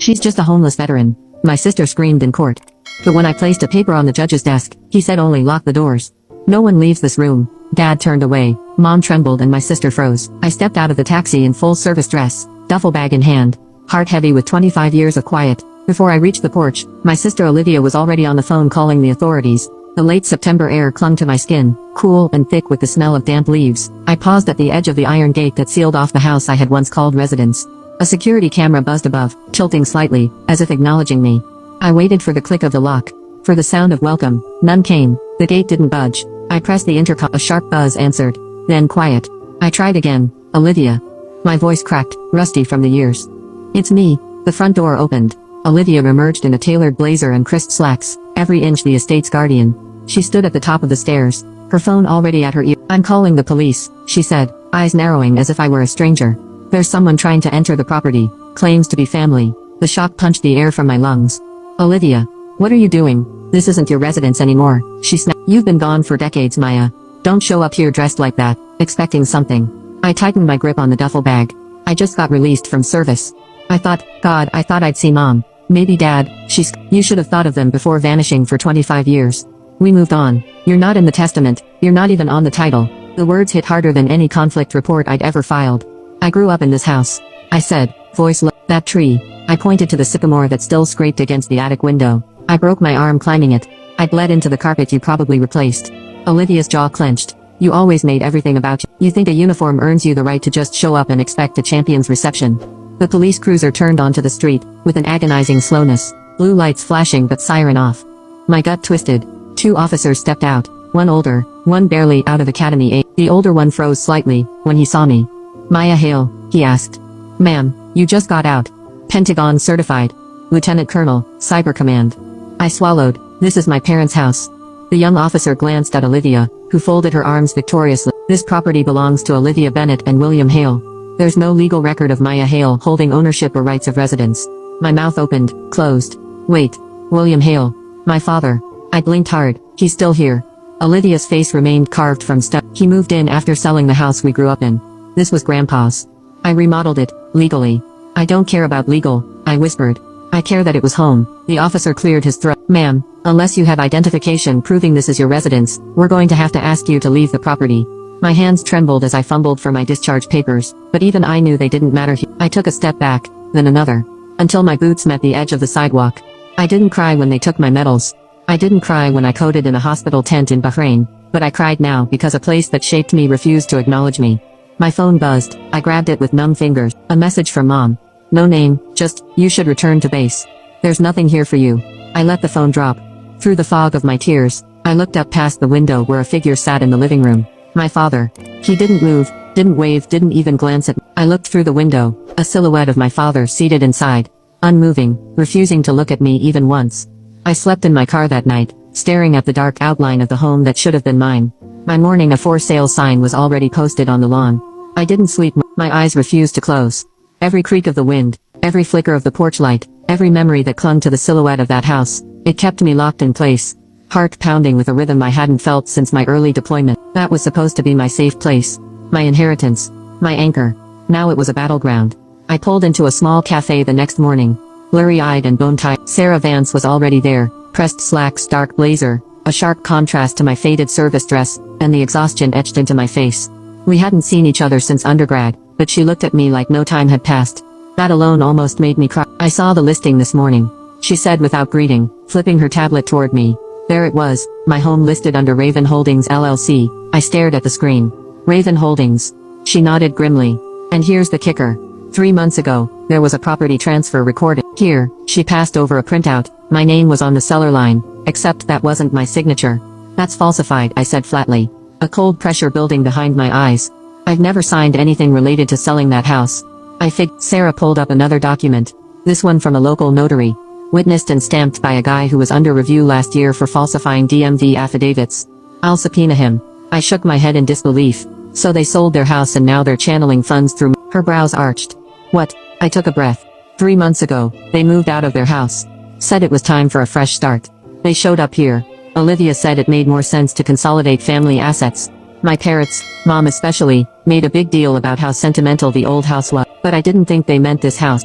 She's just a homeless veteran, my sister screamed in court. But when I placed a paper on the judge's desk, he said only lock the doors. No one leaves this room. Dad turned away, Mom trembled and my sister froze. I stepped out of the taxi in full service dress, duffel bag in hand, heart heavy with 25 years of quiet. Before I reached the porch, my sister Olivia was already on the phone calling the authorities. The late September air clung to my skin, cool and thick with the smell of damp leaves. I paused at the edge of the iron gate that sealed off the house I had once called residence. A security camera buzzed above, tilting slightly, as if acknowledging me. I waited for the click of the lock, for the sound of welcome. None came. The gate didn't budge. I pressed the intercom. A sharp buzz answered. Then quiet. I tried again. Olivia. My voice cracked, rusty from the years. It's me. The front door opened. Olivia emerged in a tailored blazer and crisp slacks, every inch the estate's guardian. She stood at the top of the stairs, her phone already at her ear. I'm calling the police, she said, eyes narrowing as if I were a stranger. There's someone trying to enter the property, claims to be family. The shock punched the air from my lungs. Olivia, what are you doing? This isn't your residence anymore, she snapped. You've been gone for decades, Maya. Don't show up here dressed like that, expecting something. I tightened my grip on the duffel bag. I just got released from service. I thought I'd see Mom. Maybe Dad. You should have thought of them before vanishing for 25 years. We moved on. You're not in the testament, you're not even on the title. The words hit harder than any conflict report I'd ever filed. I grew up in this house, I said, voice low. That tree. I pointed to the sycamore that still scraped against the attic window. I broke my arm climbing it. I bled into the carpet you probably replaced. Olivia's jaw clenched. You always made everything about you. You think a uniform earns you the right to just show up and expect a champion's reception. The police cruiser turned onto the street, with an agonizing slowness, blue lights flashing but siren off. My gut twisted. 2 officers stepped out, one older, one barely out of academy age. The older one froze slightly, when he saw me. Maya Hale, he asked. Ma'am, you just got out. Pentagon certified. Lieutenant Colonel, Cyber Command. I swallowed. This is my parents' house. The young officer glanced at Olivia, who folded her arms victoriously. This property belongs to Olivia Bennett and William Hale. There's no legal record of Maya Hale holding ownership or rights of residence. My mouth opened, closed. Wait. William Hale. My father. I blinked hard. He's still here. Olivia's face remained carved from stone. He moved in after selling the house we grew up in. This was Grandpa's. I remodeled it, legally. I don't care about legal, I whispered. I care that it was home. The officer cleared his throat. Ma'am, unless you have identification proving this is your residence, we're going to have to ask you to leave the property. My hands trembled as I fumbled for my discharge papers, but even I knew they didn't matter. I took a step back, then another, until my boots met the edge of the sidewalk. I didn't cry when they took my medals. I didn't cry when I coded in a hospital tent in Bahrain, but I cried now because a place that shaped me refused to acknowledge me. My phone buzzed. I grabbed it with numb fingers. A message from Mom. No name, just, you should return to base. There's nothing here for you. I let the phone drop. Through the fog of my tears, I looked up past the window where a figure sat in the living room. My father. He didn't move, didn't wave, didn't even glance at me. I looked through the window, a silhouette of my father seated inside, unmoving, refusing to look at me even once. I slept in my car that night, staring at the dark outline of the home that should have been mine. My morning a for sale sign was already posted on the lawn. I didn't sleep, my eyes refused to close. Every creak of the wind, every flicker of the porch light, every memory that clung to the silhouette of that house, it kept me locked in place. Heart pounding with a rhythm I hadn't felt since my early deployment. That was supposed to be my safe place. My inheritance. My anchor. Now it was a battleground. I pulled into a small cafe the next morning. Blurry-eyed and bone-tired. Sarah Vance was already there. Pressed slacks, dark blazer, a sharp contrast to my faded service dress, and the exhaustion etched into my face. We hadn't seen each other since undergrad, but she looked at me like no time had passed. That alone almost made me cry. I saw the listing this morning, she said without greeting, flipping her tablet toward me. There it was, my home listed under Raven Holdings LLC. I stared at the screen. Raven Holdings. She nodded grimly. And here's the kicker. 3 months ago, there was a property transfer recorded. Here, she passed over a printout. My name was on the seller line, except that wasn't my signature. That's falsified, I said flatly. A cold pressure building behind my eyes. I've never signed anything related to selling that house. Sarah pulled up another document. This one from a local notary. Witnessed and stamped by a guy who was under review last year for falsifying DMV affidavits. I'll subpoena him. I shook my head in disbelief. So they sold their house and now they're channeling funds through me. Her brows arched. What? I took a breath. 3 months ago, they moved out of their house. Said it was time for a fresh start. They showed up here. Olivia said it made more sense to consolidate family assets. My parents, Mom especially, made a big deal about how sentimental the old house was. But I didn't think they meant this house.